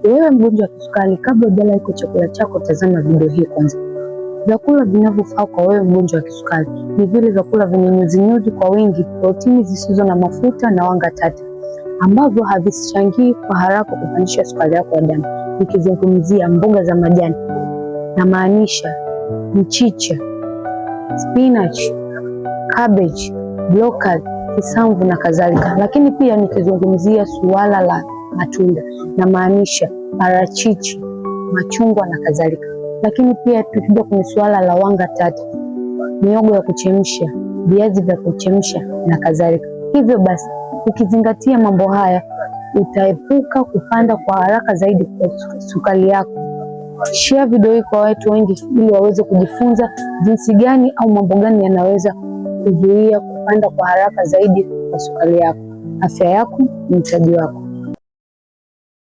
Wewe mgonjwa wa kisukari, kabla hujala iko chakula chako, tazama video hii kwanza. Vyakula vinavyofaa kwa wewe mgonjwa wa kisukari ni vile vyakula vyenye nyuzi kwa wingi, protini zisizo na mafuta na wanga tata, ambavyo havichangii kwa haraka kupandisha sukari yako ya damu. Nikizungumzia mboga za majani, na maanisha mchicha, spinach, cabbage, broccoli, kisamvu na kadhalika. Lakini pia nikizungumzia suala la matunda, na maanisha parachichi, machungwa na kadhalika. Lakini pia tukija kwenye suala la wanga tata, miogo ya kuchemsha, viazi vya kuchemsha na kadhalika. Hivyo basi, ukizingatia mambo haya, utaepuka kupanda kwa haraka zaidi kwa sukari yako. Share video hii kwa watu wengi ili waweze kujifunza jinsi gani au mambo gani yanaweza kuzuia kupanda kwa haraka zaidi kwa sukari yako. Afya yako ni mtaji wako.